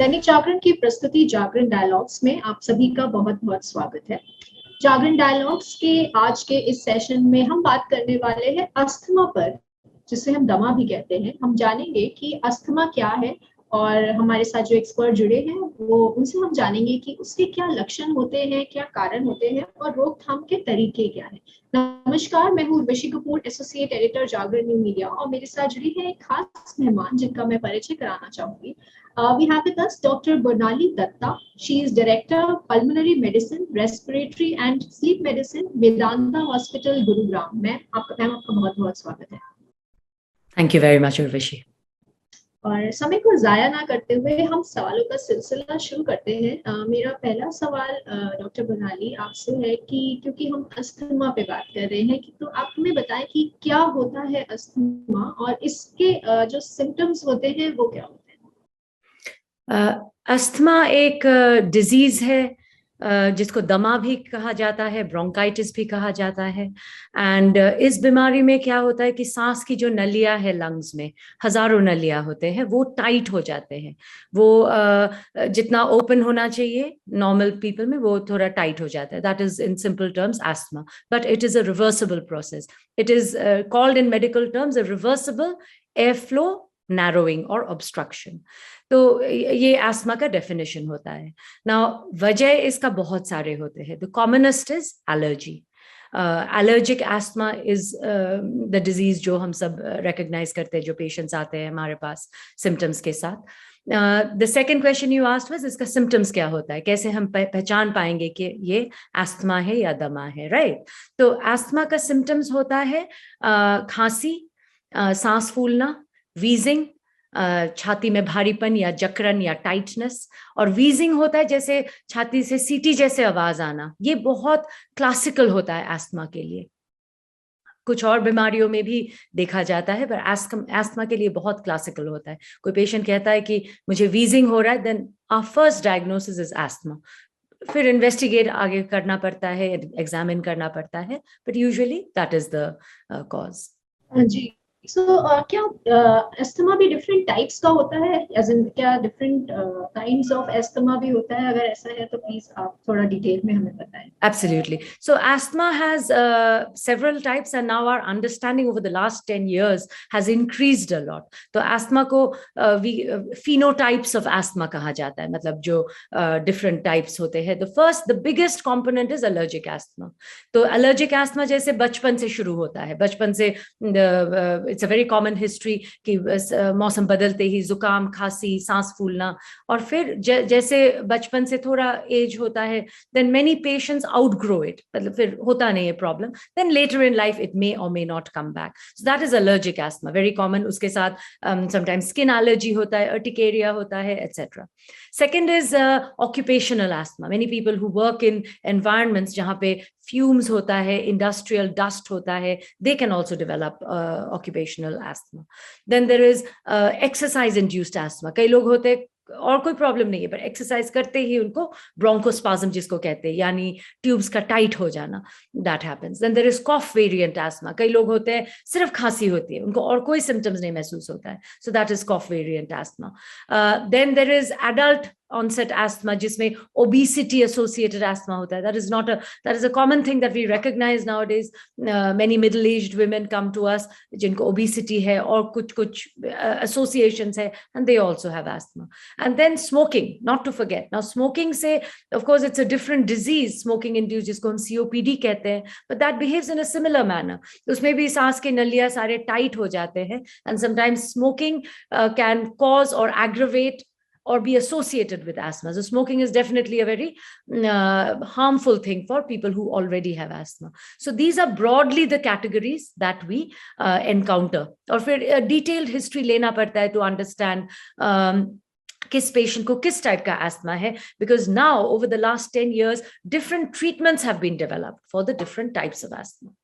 दैनिक जागरण की प्रस्तुति जागरण डायलॉग्स में आप सभी का बहुत बहुत स्वागत है। जागरण डायलॉग्स के आज के इस सेशन में हम बात करने वाले हैं अस्थमा पर, जिसे हम दमा भी कहते हैं। हम जानेंगे कि अस्थमा क्या है और हमारे साथ जो एक्सपर्ट जुड़े हैं वो उनसे हम जानेंगे कि उसके क्या लक्षण होते हैं, क्या कारण होते हैं और रोकथाम के तरीके क्या हैं। नमस्कार, मैं हूँ उर्वशी कपूर, एसोसिएट एडिटर जागरण न्यू मीडिया, और मेरे साथ जुड़ी है एक खास मेहमान जिनका मैं परिचय कराना चाहूंगी। We have with us Dr. Bernali Datta. She is Director of Pulmonary Medicine, Respiratory and Sleep Medicine, Vedanta Hospital, Gurugram. Ma'am आपका बहुत बहुत स्वागत है। Thank you very much, Urvashi. और समय को जाया ना करते हुए हम सवालों का सिलसिला शुरू करते हैं। मेरा पहला सवाल डॉक्टर बनाली आपसे है कि क्योंकि हम अस्थमा पे बात कर रहे हैं, कि तो आप हमें बताएं कि क्या होता है अस्थमा और इसके जो सिम्टम्स होते हैं वो क्या होते हैं। अस्थमा एक डिजीज है जिसको दमा भी कहा जाता है, ब्रोंकाइटिस भी कहा जाता है। एंड इस बीमारी में क्या होता है कि सांस की जो नलियां है लंग्स में, हजारों नलियां होते हैं, वो टाइट हो जाते हैं। वो जितना ओपन होना चाहिए नॉर्मल पीपल में वो थोड़ा टाइट हो जाता है। That is in simple terms asthma, but it is a reversible process. It is called in medical terms a reversible air flow narrowing और ऑब्स्ट्रक्शन। तो ये अस्थमा का डेफिनेशन होता है ना। वजह इसका बहुत सारे होते हैं। The commonest is allergy. Allergic asthma is the disease जो हम सब रिकॉग्नाइज करते हैं, जो पेशेंट्स आते हैं हमारे पास सिम्टम्स के साथ। The second question you asked was इसका सिम्टम्स क्या होता है, कैसे हम पहचान पाएंगे कि ये अस्थमा है या दमा है, राइट? तो अस्थमा का सिम्टम्स होता है खांसी, सांस फूलना, वीजिंग, छाती में भारीपन या जकड़न या टाइटनेस, और वीजिंग होता है जैसे छाती से सीटी जैसे आवाज आना। ये बहुत क्लासिकल होता है अस्थमा के लिए। कुछ और बीमारियों में भी देखा जाता है, पर अस्थमा के लिए बहुत क्लासिकल होता है। कोई पेशेंट कहता है कि मुझे वीजिंग हो रहा है, then our first diagnosis is asthma. फिर इन्वेस्टिगेट आगे करना पड़ता है, एग्जामिन करना पड़ता है, but usually that is the cause. जी, सो क्या अस्थमा भी डिफरेंट टाइप्स का होता है, एज इन क्या डिफरेंट काइंड्स ऑफ अस्थमा भी होता है? अगर ऐसा है तो प्लीज आप थोड़ा डिटेल में हमें बताएं। Absolutely. So asthma has several types, and now our understanding over the last 10 years has increased a lot. तो asthma को phenotypes of asthma कहा जाता है, मतलब जो different types होते हैं। The biggest component is allergic asthma. तो allergic asthma जैसे बचपन से शुरू होता है। बचपन से it's a very common history कि मौसम बदलते ही जुकाम, खांसी, सांस फूलना, और फिर जैसे बचपन से थोड़ा एज होता है, then many patients outgrow it, मतलब फिर होता नहीं है problem, then later in life it may or may not come back. So that is allergic asthma, very common. उसके साथ sometimes skin allergy होता है, urticaria होता है, etc. Second is occupational asthma. Many people who work in environments जहाँ पे fumes होता है, industrial dust होता है, they can also develop occupational asthma. Then there is exercise induced asthma. कई लोग होते हैं और कोई प्रॉब्लम नहीं है, पर एक्सरसाइज करते ही उनको ब्रोंकोस्पाज्म जिसको कहते हैं, यानी ट्यूब्स का टाइट हो जाना, that happens. Then there is cough variant asthma. कई लोग होते हैं सिर्फ खांसी होती है, उनको और कोई सिम्टम्स नहीं महसूस होता है, so that is cough variant asthma. Then there is adult onset asthma जिसमें obesity associated asthma होता है. That is a common thing that we recognize nowadays. Many middle aged women come to us जिनको obesity है और कुछ associations है, and they also have asthma. And then smoking, not to forget. Now smoking से of course it's a different disease, smoking induced, जिसको हम COPD कहते हैं, but that behaves in a similar manner. उसमें भी सांस के नलियां सारे टाइट हो जाते हैं, and sometimes smoking can cause or aggravate or be associated with asthma. So smoking is definitely a very harmful thing for people who already have asthma. So these are broadly the categories that we encounter. और फिर detailed history लेना पड़ता है to understand किस patient को किस type का asthma है, because now over the last 10 years different treatments have been developed for the different types of asthma.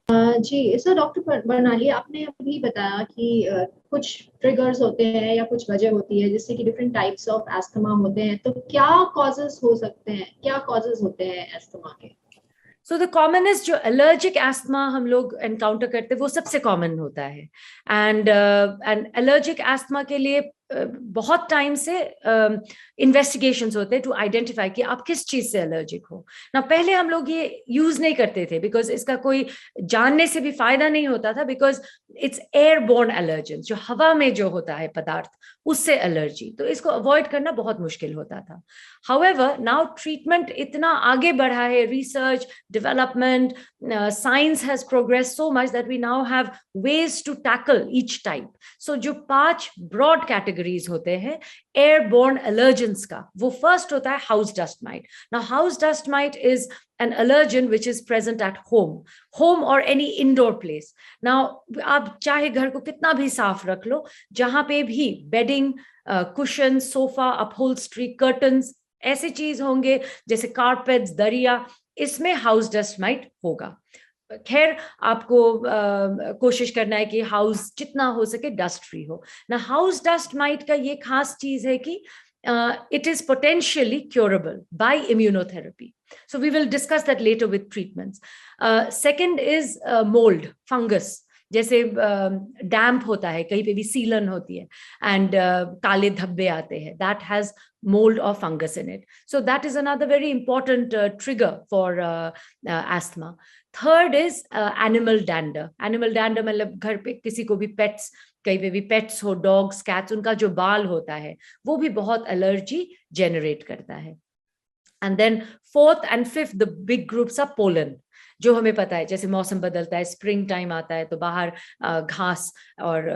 जी सर, डॉक्टर बर्नाली, आपने अभी बताया कि कुछ ट्रिगर्स होते हैं या कुछ वजह होती है जिससे कि डिफरेंट टाइप्स ऑफ अस्थमा होते हैं, तो क्या कॉजेस हो सकते हैं, क्या कॉजेस होते हैं अस्थमा के? सो द कॉमनेस्ट जो एलर्जिक एस्थमा हम लोग एनकाउंटर करते हैं वो सबसे कॉमन होता है, एंड एलर्जिक एस्थमा के लिए बहुत टाइम से इन्वेस्टिगेशंस होते हैं टू आइडेंटिफाई कि आप किस चीज से एलर्जिक हो ना। पहले हम लोग ये यूज नहीं करते थे बिकॉज इसका कोई जानने से भी फायदा नहीं होता था, बिकॉज इट्स एयरबोर्न एलर्जन, जो हवा में जो होता है पदार्थ उससे एलर्जी, तो इसको अवॉइड करना बहुत मुश्किल होता था। हाउएवर नाउ ट्रीटमेंट इतना आगे बढ़ा है, research development, science has progress so much that we now have ways to tackle each type. So जो 5 ब्रॉड कैटेगरीज होते हैं एयरबोर्न एलर्जेंस का, वो फर्स्ट होता है house dust might. Now house dust might is an allergen which is present at home or any indoor place. Now आप चाहे घर को कितना भी साफ रख लो, जहां पे भी bedding, cushion, sofa, upholstery, curtains, ऐसे चीज होंगे जैसे कारपेट्स, दरिया, इसमें हाउस डस्ट माइट होगा। खैर आपको कोशिश करना है कि हाउस जितना हो सके डस्ट फ्री हो ना। हाउस डस्ट माइट का ये खास चीज है कि it is potentially curable by immunotherapy. So we will discuss that later with treatments. Second is mold, fungus. जैसे डैम्प होता है, कहीं पे भी सीलन होती है एंड काले धब्बे आते हैं, that has mold or fungus in it. So that is another very important trigger for asthma. Third is animal dander. Animal dander मतलब घर पे किसी को भी पेट्स, कहीं पे भी पेट्स हो, डॉग्स, कैट्स, उनका जो बाल होता है वो भी बहुत एलर्जी जनरेट करता है। And then fourth and fifth the big groups are pollen, जो हमें पता है जैसे मौसम बदलता है, स्प्रिंग टाइम आता है तो बाहर घास और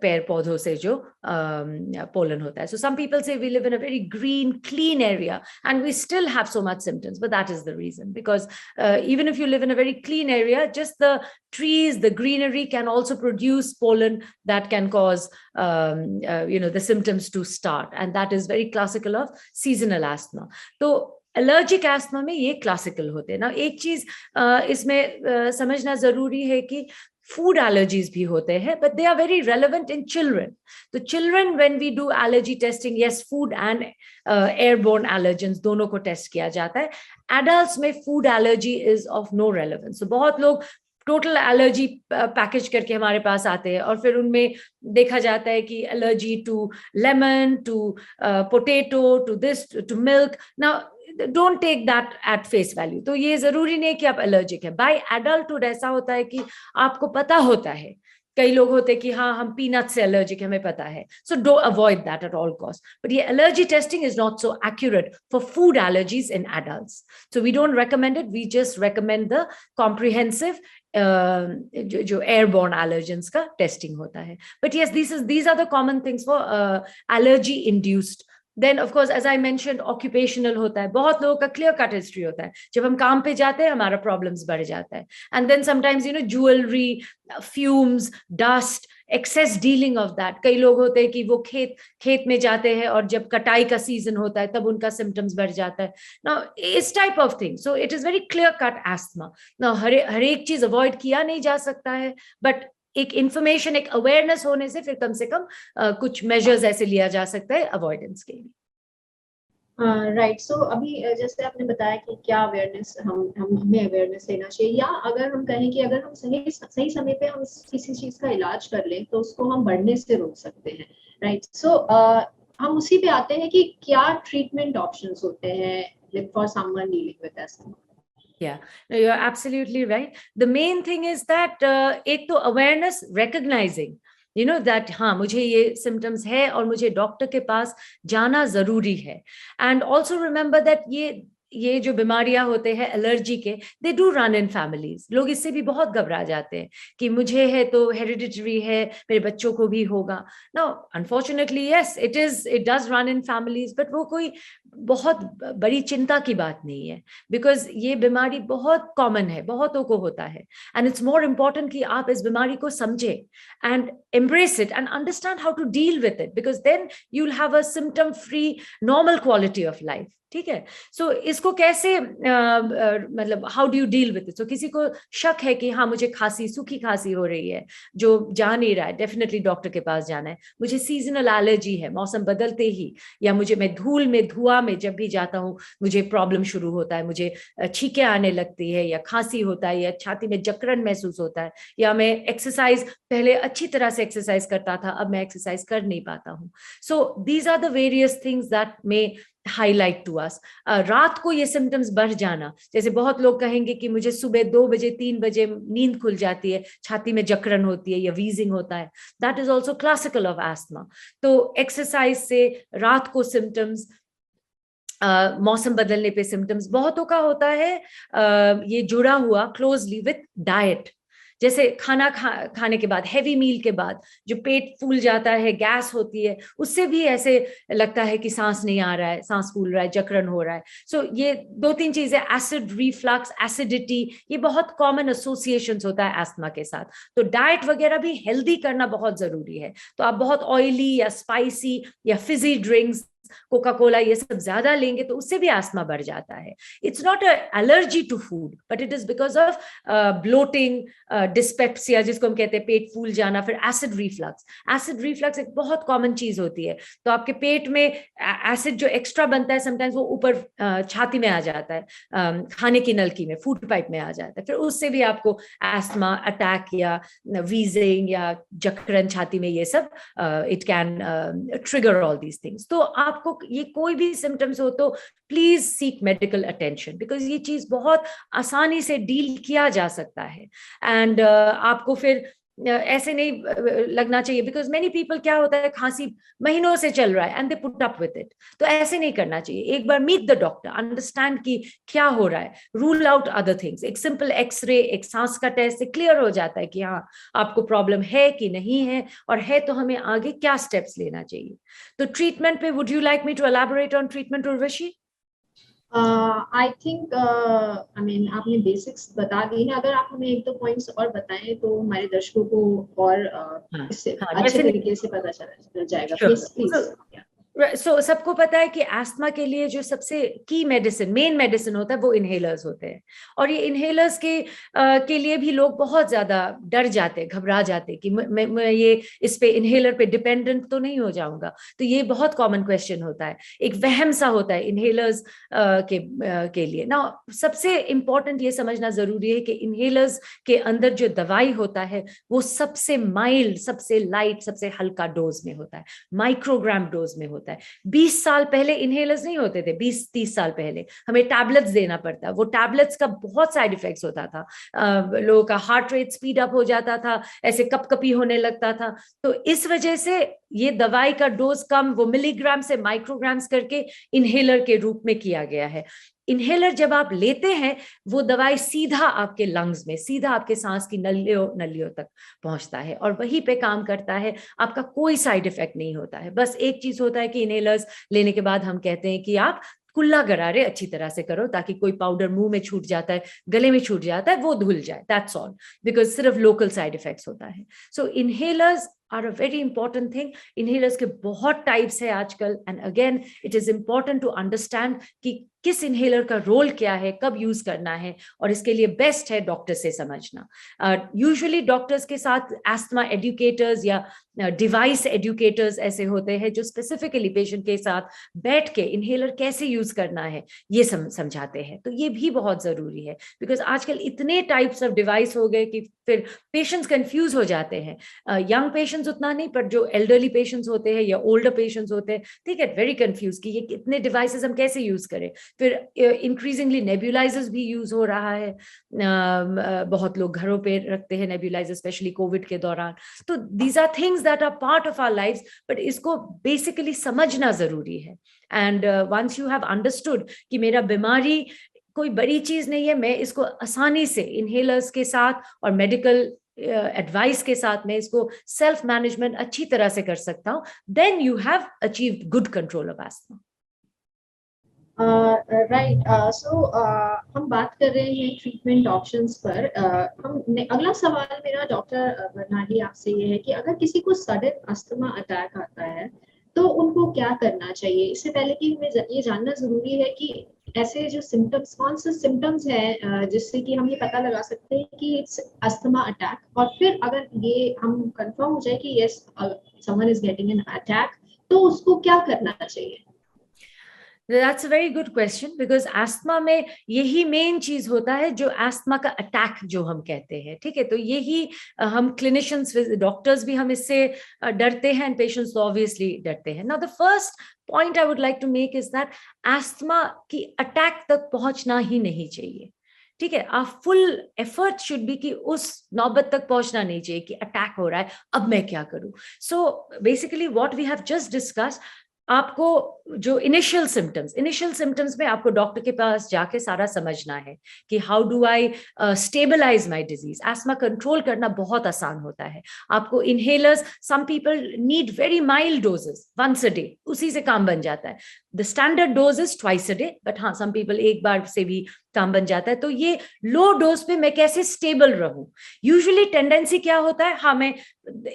पेड़ पौधों से जो पोलन होता है। So some people say we live in a very green clean area and we still have so much symptoms, but that is the reason because even if you live in a very clean area, just the trees, the greenery can also produce pollen that can cause the symptoms to start, and that is very classical of seasonal asthma. तो allergic asthma में ये classical होते हैं ना। एक चीज इसमें समझना जरूरी है कि फूड एलर्जीज भी होते हैं, but they are very relevant in children. तो children when we do allergy testing, yes food and airborne allergens दोनों को टेस्ट किया जाता है। एडल्ट्स में food allergy is of no relevance. तो बहुत लोग टोटल एलर्जी पैकेज करके हमारे पास आते हैं और फिर उनमें देखा जाता है कि allergy to lemon, to potato, to this, to milk. Now don't take that at face value. तो ये जरूरी नहीं कि आप एलर्जिक है। बाय एडल्टहुड ऐसा होता है कि आपको पता होता है, कई लोग होते हैं कि हाँ हम पीनट से एलर्जिक, हमें पता है, so do avoid that at all cost. But ये allergy testing is not so accurate for food allergies in adults, so we don't recommend it. We just recommend the comprehensive जो airborne allergens का टेस्टिंग होता है। But yes, these are the common things for allergy induced. Then of course as I mentioned occupational होता है, बहुत लोगों का clear cut history होता है, जब हम काम पे जाते हैं हमारा problems बढ़ जाता है। And then sometimes jewelry, fumes, dust, excess dealing of that. कई लोग होते हैं कि वो खेत में जाते हैं और जब कटाई का सीजन होता है तब उनका symptoms बढ़ जाता है। Now इस type of thing, so it is very clear cut asthma. Now हर एक चीज avoid किया नहीं जा सकता है, but एक इंफॉर्मेशन, एक अवेयरनेस होने से फिर कम से कम कुछ मेजर्स ऐसे लिया जा सकता है अवॉइडेंस के लिए। राइट। सो अभी जैसे आपने बताया कि क्या अवेयरनेस हमें अवेयरनेस लेना चाहिए, या अगर हम कहें कि अगर हम सही समय पे हम किसी चीज का इलाज कर लें तो उसको हम बढ़ने से रोक सकते हैं। राइट। सो हम उसी पे आते हैं कि क्या ट्रीटमेंट ऑप्शंस होते हैं for someone dealing with asthma. Yeah, no, you're absolutely right. The main thing is that एक तो awareness, recognizing, that हाँ मुझे ये symptoms है और मुझे डॉक्टर के पास जाना जरूरी है। And also remember that ये जो बीमारियां होते हैं एलर्जी के, they do run in families. लोग इससे भी बहुत घबरा जाते हैं कि मुझे है तो हेरिडिटरी है, मेरे बच्चों को भी होगा। Now unfortunately yes it does run in families, but वो कोई बहुत बड़ी चिंता की बात नहीं है, बिकॉज ये बीमारी बहुत कॉमन है, बहुतों को होता है। एंड इट्स मोर इम्पोर्टेंट कि आप इस बीमारी को समझे and embrace it and understand how to deal with it, because then you'll have a symptom free normal quality of life. ठीक है। सो इसको कैसे मतलब how do you deal with it? So किसी को शक है कि हाँ मुझे खांसी, सूखी खांसी हो रही है, जो जा नहीं रहा है, डेफिनेटली डॉक्टर के पास जाना है। मुझे सीजनल एलर्जी है, मौसम बदलते ही, या मुझे, मैं धूल में धुआं में जब भी जाता हूँ मुझे प्रॉब्लम शुरू होता है, मुझे छींकें आने लगती है, या खांसी होता है, या छाती में जकड़न महसूस होता है, या मैं एक्सरसाइज पहले अच्छी तरह से एक्सरसाइज करता था, अब मैं एक्सरसाइज कर नहीं पाता हूँ। So these are the various things that may highlight to us. रात को ये सिम्टम्स बढ़ जाना, जैसे बहुत लोग कहेंगे कि मुझे सुबह 2 बजे 3 बजे नींद खुल जाती है, छाती में जकड़न होती है या वीजिंग होता है, that is also classical of asthma. तो एक्सरसाइज से रात को सिम्टम्स, मौसम बदलने पे सिम्टम्स बहुतों का होता है। ये जुड़ा हुआ क्लोजली विथ डाइट, जैसे खाने के बाद, हैवी मील के बाद जो पेट फूल जाता है, गैस होती है, उससे भी ऐसे लगता है कि सांस नहीं आ रहा है, सांस फूल रहा है, जकड़न हो रहा है। सो ये 2-3 चीजें, एसिड रिफ्लक्स, एसिडिटी, ये बहुत कॉमन एसोसिएशंस होता है एस्थमा के साथ। तो डाइट वगैरह भी हेल्दी करना बहुत जरूरी है। तो आप बहुत ऑयली या स्पाइसी या फिजी ड्रिंक्स, कोका कोला, ये सब ज्यादा लेंगे तो उससे भी एस्थमा बढ़ जाता है। It's not a allergy to food, but it is because of bloating, dyspepsia जिसको हम कहते हैं, पेट फूल जाना, फिर एसिड रिफ्लक्स। एसिड रिफ्लक्स एक बहुत कॉमन चीज होती है। तो आपके पेट में एसिड जो एक्स्ट्रा बनता है, समटाइम्स वो ऊपर छाती में आ जाता है, खाने की नलकी में, फूड पाइप में आ जाता है, फिर उससे भी आपको एस्थमा अटैक या वीजिंग या जकड़न छाती में, ये सब it can trigger all these things. तो आपको ये कोई भी सिम्टम्स हो तो please seek medical attention, because ये चीज बहुत आसानी से डील किया जा सकता है। एंड आपको फिर ऐसे नहीं लगना चाहिए, बिकॉज मेनी पीपल, क्या होता है, खांसी महीनों से चल रहा है and they put up with it. तो ऐसे नहीं करना चाहिए। एक बार मीट द डॉक्टर, अंडरस्टैंड कि क्या हो रहा है, रूल आउट अदर थिंग्स। एक सिंपल एक्सरे, एक सांस का टेस्ट से क्लियर हो जाता है कि हाँ आपको प्रॉब्लम है कि नहीं है, और है तो हमें आगे क्या स्टेप्स लेना चाहिए। तो ट्रीटमेंट पे would you like me to elaborate on treatment, Urvashi? I think I mean आपने बेसिक्स बता दी है। अगर आप हमें 1-2 पॉइंट्स और बताएं तो हमारे दर्शकों को और हाँ इससे हाँ, अच्छे तरीके से पता चल जाएगा। Please please. सो सबको पता है कि एस्थमा के लिए जो सबसे की मेडिसिन, मेन मेडिसिन होता है, वो इनहेलर्स होते हैं। और ये इनहेलर्स के लिए भी लोग बहुत ज्यादा डर जाते, घबरा जाते कि मैं ये इस पे, इनहेलर पे डिपेंडेंट तो नहीं हो जाऊंगा। तो ये बहुत कॉमन क्वेश्चन होता है, एक वहम सा होता है इनहेलर्स के लिए ना। सबसे इंपॉर्टेंट ये समझना जरूरी है कि इनहेलर्स के अंदर जो दवाई होता है वो सबसे माइल्ड, सबसे लाइट, सबसे हल्का डोज में होता है, माइक्रोग्राम डोज में होता है। 20 साल पहले इनहेलर्स नहीं होते थे, 20-30 साल पहले हमें टैबलेट्स देना पड़ता। वो टैबलेट्स का बहुत साइड इफेक्ट्स होता था, लोगों का हार्ट रेट स्पीड अप हो जाता था, ऐसे कपकपी होने लगता था। तो इस वजह से ये दवाई का डोज कम, वो मिलीग्राम से माइक्रोग्राम्स करके इनहेलर के रूप में किया गया है। इनहेलर जब आप लेते हैं, वो दवाई सीधा आपके लंग्स में, सीधा आपके सांस की नलियों तक पहुंचता है और वहीं पे काम करता है। आपका कोई साइड इफेक्ट नहीं होता है। बस एक चीज होता है कि इनहेलर्स लेने के बाद हम कहते हैं कि आप कुल्ला गरारे अच्छी तरह से करो, ताकि कोई पाउडर मुंह में छूट जाता है, गले में छूट जाता है, वो धुल जाए, दैट्स ऑल, बिकॉज सिर्फ लोकल साइड इफेक्ट्स होता है। So inhalers are a very important thing. Inhalers के बहुत टाइप्स है आजकल, and again it is important to understand कि किस इनहेलर का रोल क्या है, कब यूज करना है, और इसके लिए बेस्ट है डॉक्टर से समझना। यूजुअली डॉक्टर्स के साथ एस्थमा एडुकेटर्स या डिवाइस एडुकेटर्स ऐसे होते हैं जो स्पेसिफिकली पेशेंट के साथ बैठ के इनहेलर कैसे यूज करना है ये समझाते हैं। तो ये भी बहुत जरूरी है, बिकॉज आजकल इतने टाइप्स ऑफ डिवाइस हो गए कि फिर पेशेंट्स कंफ्यूज हो जाते हैं। यंग पेशेंट्स उतना नहीं, पर जो एल्डरली पेशेंट्स होते हैं या ओल्डर पेशेंट्स होते हैं, दे गेट वेरी कंफ्यूज कि ये कितने डिवाइसेस हम कैसे यूज करें। फिर इंक्रीजिंगली नेबुलाइजर्स भी यूज हो रहा है, बहुत लोग घरों पे रखते हैं नेबुलाइजर, स्पेशली कोविड के दौरान। तो these are things that are part of our lives, but इसको बेसिकली समझना जरूरी है। And once you have understood कि मेरा बीमारी कोई बड़ी चीज नहीं है, मैं इसको आसानी से इनहेलर्स के साथ और मेडिकल एडवाइस के साथ में इसको सेल्फ मैनेजमेंट अच्छी तरह से कर सकता हूं, then you have achieved good control of asthma. Right. So हम बात कर रहे हैं ट्रीटमेंट ऑप्शंस पर। अगला सवाल मेरा डॉक्टर बरनाडी आपसे ये है कि अगर किसी को सडन अस्थमा अटैक आता है तो उनको क्या करना चाहिए? इससे पहले कि हमें ये जानना जरूरी है कि ऐसे जो सिम्टम्स, कौन से सिम्टम्स हैं जिससे कि हम ये पता लगा सकते हैं कि इट्स अस्थमा अटैक, और फिर अगर ये हम कंफर्म हो जाए कि yes someone is getting an attack, तो उसको क्या करना चाहिए? That's a very good question, because asthma में यही मेन चीज होता है जो अस्थमा का अटैक जो हम कहते हैं, ठीक है। तो यही हम क्लिनिशियंस, डॉक्टर्स भी हम इससे डरते हैं, एंड पेशेंट्स तो ऑब्वियसली डरते हैं। Now the first point I would like to make is that asthma की अटैक तक पहुंचना ही नहीं चाहिए, ठीक है। A full effort should be कि उस नौबत तक पहुंचना नहीं चाहिए कि अटैक हो रहा है, अब मैं क्या करूं। So basically what we have just discuss, आपको जो इनिशियल सिम्टम्स में आपको डॉक्टर के पास जाके सारा समझना है कि how do I stabilise my disease. Asthma control करना बहुत आसान होता है। आपको inhalers, some people need very mild doses once a day, उसी से काम बन जाता है। The standard dose is twice a day, but हाँ, सम पीपल एक बार से भी काम बन जाता है। तो ये लो डोज पे मैं कैसे स्टेबल रहूं? यूजुअली टेंडेंसी क्या होता है, हाँ मैं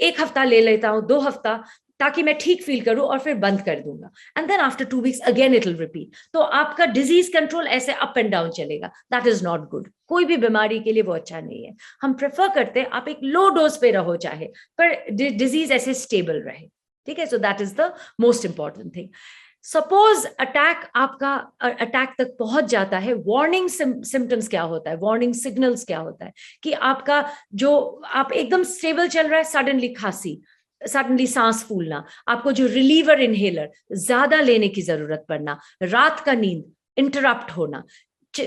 1 हफ्ता ले लेता हूं, 2 हफ्ता, ताकि मैं ठीक फील करूं, और फिर बंद कर दूंगा, and then after 2 weeks again it will repeat. तो आपका डिजीज कंट्रोल ऐसे अप एंड डाउन चलेगा। That is not good. कोई भी बीमारी के लिए वो अच्छा नहीं है। हम प्रेफर करते हैं आप एक लो डोज पे रहो चाहे, पर डिजीज ऐसे स्टेबल रहे, ठीक है। So that is the most important thing. Suppose attack तक पहुंच जाता है, वार्निंग सिम्टम्स क्या होता है, वार्निंग सिग्नल्स क्या होता है कि आपका जो आप एकदम स्टेबल चल रहा है, सडनली खांसी, सडनली सांस फूलना, आपको जो रिलीवर इनहेलर ज्यादा लेने की जरूरत पड़ना, रात का नींद इंटरप्ट होना,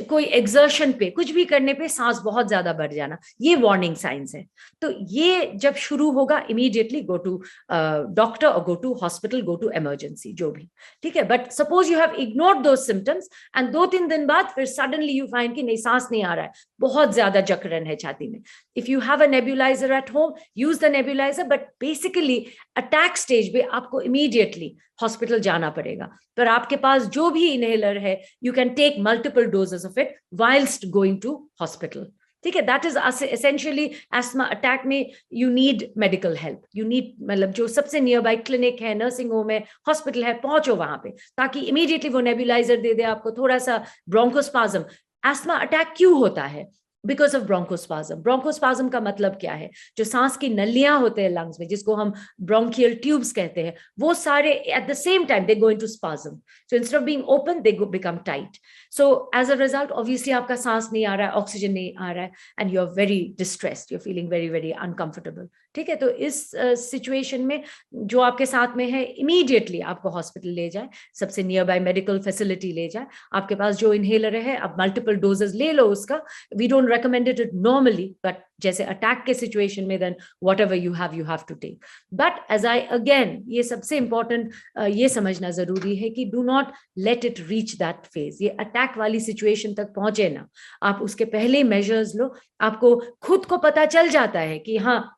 कोई एक्सर्शन पे, कुछ भी करने पे सांस बहुत ज्यादा बढ़ जाना, ये वार्निंग साइंस है। तो ये जब शुरू होगा, इमीडिएटली गो टू डॉक्टर और go to hospital, go to emergency, जो भी, ठीक है। But suppose you have ignored those symptoms and 2-3 दिन बाद फिर सडनली यू फाइंड कि नहीं, सांस नहीं आ रहा है, बहुत ज्यादा जकड़न है छाती में, if you have a nebuliser at home, use the nebuliser. But basically attack stage पे आपको इमीडिएटली हॉस्पिटल जाना पड़ेगा। पर आपके पास जो भी इनहेलर है, you can take multiple doses of it whilst going to hospital, ठीक है। That is essentially asthma attack में you need medical help, you need, मतलब जो सबसे नियर बाय क्लिनिक है, नर्सिंग होम है, हॉस्पिटल है, पहुंचो वहां पे, ताकि इमीडिएटली वो नेबुलाइजर दे दे आपको, थोड़ा सा ब्रोंकोस्पाज्म। एस्मा अटैक क्यों होता है? Because of bronchospasm. ब्रोंकोस्पाज्म का मतलब क्या है? जो सांस की नलियां होते हैं लंग्स में, जिसको हम ब्रोंकियल ट्यूब्स कहते हैं, वो सारे at the same time they go into spasm. So instead of being open, they become tight. So as a result, obviously आपका सांस नहीं आ रहा है, ऑक्सीजन नहीं आ रहा है, and you are very distressed, you are feeling very very uncomfortable, ठीक है। तो इस सिचुएशन में जो आपके साथ में है, इमीडिएटली आपको हॉस्पिटल ले जाए, सबसे नियर बाय मेडिकल फैसिलिटी ले जाए। आपके पास जो इनहेलर है, आप मल्टीपल डोजेस ले लो उसका। We don't recommended it normally, but जैसे अटैक के सिचुएशन में, then whatever you have to take. But as I again, ये सबसे इंपॉर्टेंट ये समझना जरूरी है कि do not let it reach that phase. ये अटैक वाली सिचुएशन तक पहुंचे ना, आप उसके पहले मेजर्स लो। आपको खुद को पता चल जाता है कि हाँ,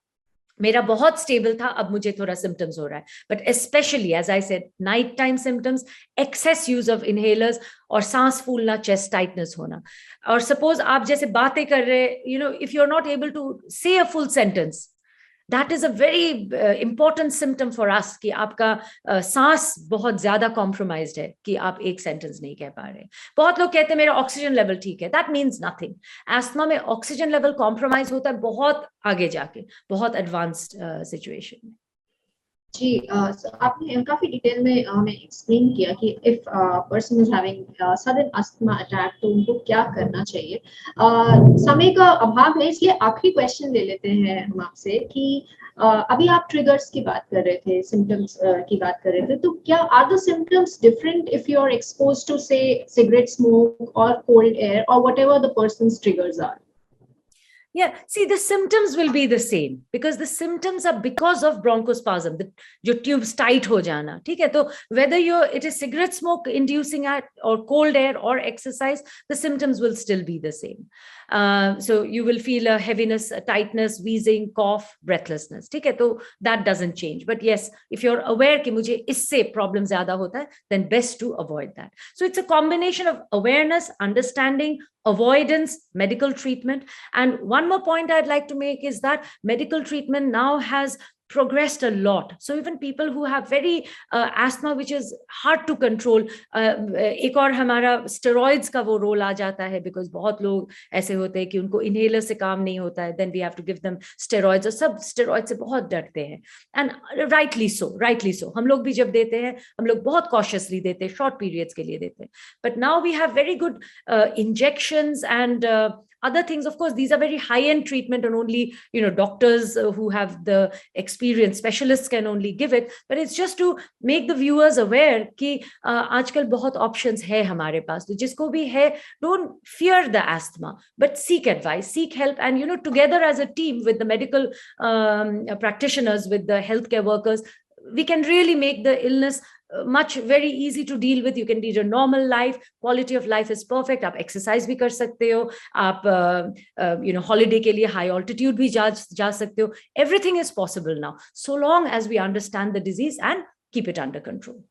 मेरा बहुत स्टेबल था, अब मुझे थोड़ा सिम्टम्स हो रहा है। But specially as I said, night time symptoms, excess use of inhalers, और सांस फूलना, चेस्ट टाइटनेस होना। और सपोज आप जैसे बातें कर रहे, you know, if you are not able to say a full sentence, that is a very important symptom for us कि आपका सांस बहुत ज्यादा कॉम्प्रोमाइज्ड है, कि आप एक सेंटेंस नहीं कह पा रहे। बहुत लोग कहते हैं मेरा ऑक्सीजन लेवल ठीक है, दैट मीन्स नथिंग। एस्थमा में ऑक्सीजन लेवल कॉम्प्रोमाइज होता है बहुत आगे जाके, बहुत एडवांस्ड सिचुएशन में। जी, आपने काफी डिटेल में हमें एक्सप्लेन किया कि if person is having sudden asthma attack तो उनको क्या करना चाहिए। समय का अभाव है, इसलिए आखिरी क्वेश्चन ले लेते हैं हम आपसे कि अभी आप ट्रिगर्स की बात कर रहे थे, सिम्टम्स की बात कर रहे थे, तो क्या are the symptoms different if you are exposed to say cigarette smoke और कोल्ड एयर और whatever the person's triggers are? Yeah, see, the symptoms will be the same because the symptoms are because of bronchospasm, the जो tubes tight हो जाना, ठीक है। तो whether it is cigarette smoke inducing or cold air or exercise, the symptoms will still be the same. So you will feel a heaviness, a tightness, wheezing, cough, breathlessness, ठीक है। तो that doesn't change. But yes, if you're aware कि मुझे इससे problem ज्यादा होता है, then best to avoid that. So it's a combination of awareness, understanding, avoidance, medical treatment. And one more point I'd like to make is that medical treatment now has progressed a lot. So even people who have very asthma which is hard to control, एक और हमारा steroids का वो role आ जाता है, because बहुत लोग ऐसे होते हैं कि उनको inhaler से काम नहीं होता है, then we have to give them steroids, और सब steroids से बहुत डरते हैं, and rightly so हम लोग भी जब देते हैं हम लोग बहुत cautiously देते हैं, short periods के लिए देते हैं. But now we have very good injections and other things. Of course, these are very high-end treatment, and only doctors who have the experience, specialists can only give it. But it's just to make the viewers aware कि आजकल बहुत options है हमारे पास, तो जिसको भी है, don't fear the asthma, but seek advice, seek help, and together as a team with the medical practitioners, with the healthcare workers, we can really make the illness much very easy to deal with. You can lead a normal life. Quality of life is perfect. आप exercise भी कर सकते हो, आप holiday के लिए high altitude भी जा सकते हो. Everything is possible now, so long as we understand the disease and keep it under control.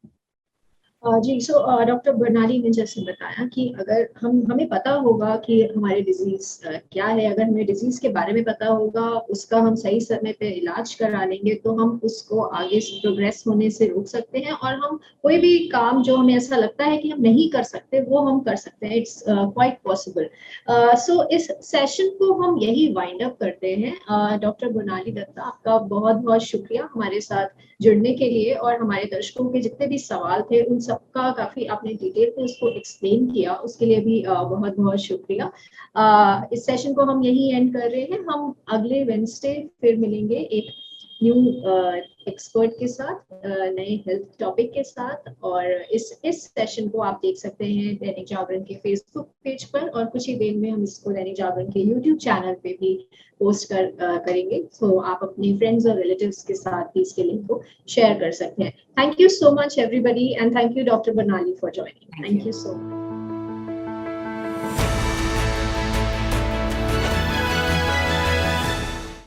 जी, सो डॉक्टर बरनाली ने जैसे बताया कि अगर हमें पता होगा कि हमारी डिजीज क्या है, अगर हमें डिजीज के बारे में पता होगा, उसका हम सही समय पे इलाज करा लेंगे, तो हम उसको आगे प्रोग्रेस होने से रोक सकते हैं, और हम कोई भी काम जो हमें ऐसा लगता है कि हम नहीं कर सकते, वो हम कर सकते हैं. It's quite possible. सो इस सेशन को हम यही वाइंड अप करते हैं. डॉक्टर बरनाली दत्ता, आपका बहुत बहुत शुक्रिया हमारे साथ जुड़ने के लिए, और हमारे दर्शकों के जितने भी सवाल थे उन सबका काफी आपने डिटेल में उसको एक्सप्लेन किया, उसके लिए भी बहुत बहुत शुक्रिया. इस सेशन को हम यही एंड कर रहे हैं. हम अगले वेडनेसडे फिर मिलेंगे एक न्यू एक्सपर्ट के साथ, नए हेल्थ टॉपिक के साथ, और इस सेशन को आप देख सकते हैं दैनिक जागरण के फेसबुक पेज पर, और कुछ ही देर में हम इसको दैनिक जागरण के यूट्यूब चैनल पे भी पोस्ट करेंगे. सो आप अपने फ्रेंड्स और रिलेटिव्स के साथ भी इसके लिंक को शेयर कर सकते हैं. Thank you so much everybody, and thank you doctor Barnali for joining. Thank you so much.